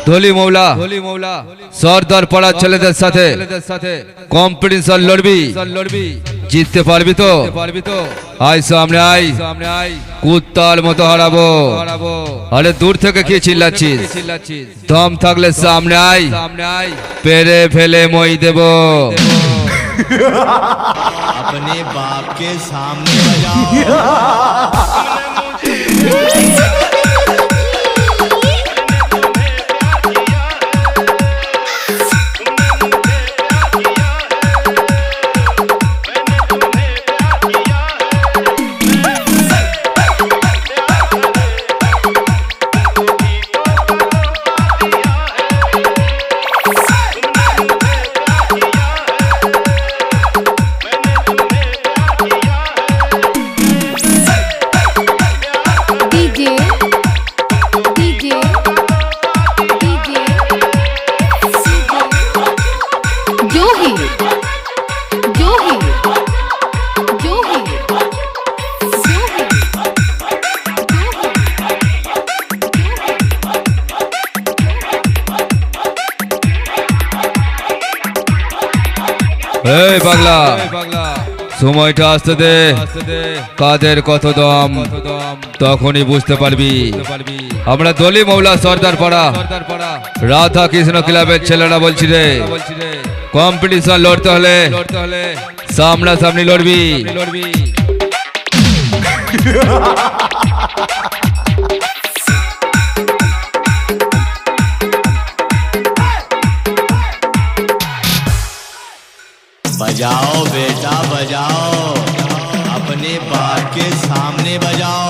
ধলি মৌলা সর্দার পাড়ার ছেলেদের সাথে কম্পিটিশন লড়বি, জিততে পারবি তো? আয় সামনে আয়, কুত্তার মতো হারাবো। আরে দূর থেকে কি চিল্লাচ্ছিস? দম থাকলে সামনে আয়, পেরে ফেলে মই দেব। अपने बाप के सामने बजाओ। এই পাগলা, সময়টা আসতে দে, কাদের কত দম তখনই বুঝতে পারবি। আমরা দলি মৌলা সর্দার পাড়া রাধা কৃষ্ণ ক্লাবের ছেলেরা বলছি রে, কম্পিটিশন লড়তে হলে সামনাসামনি লড়বি। बजाओ बेटा बजाओ, अपने बाप के सामने बजाओ।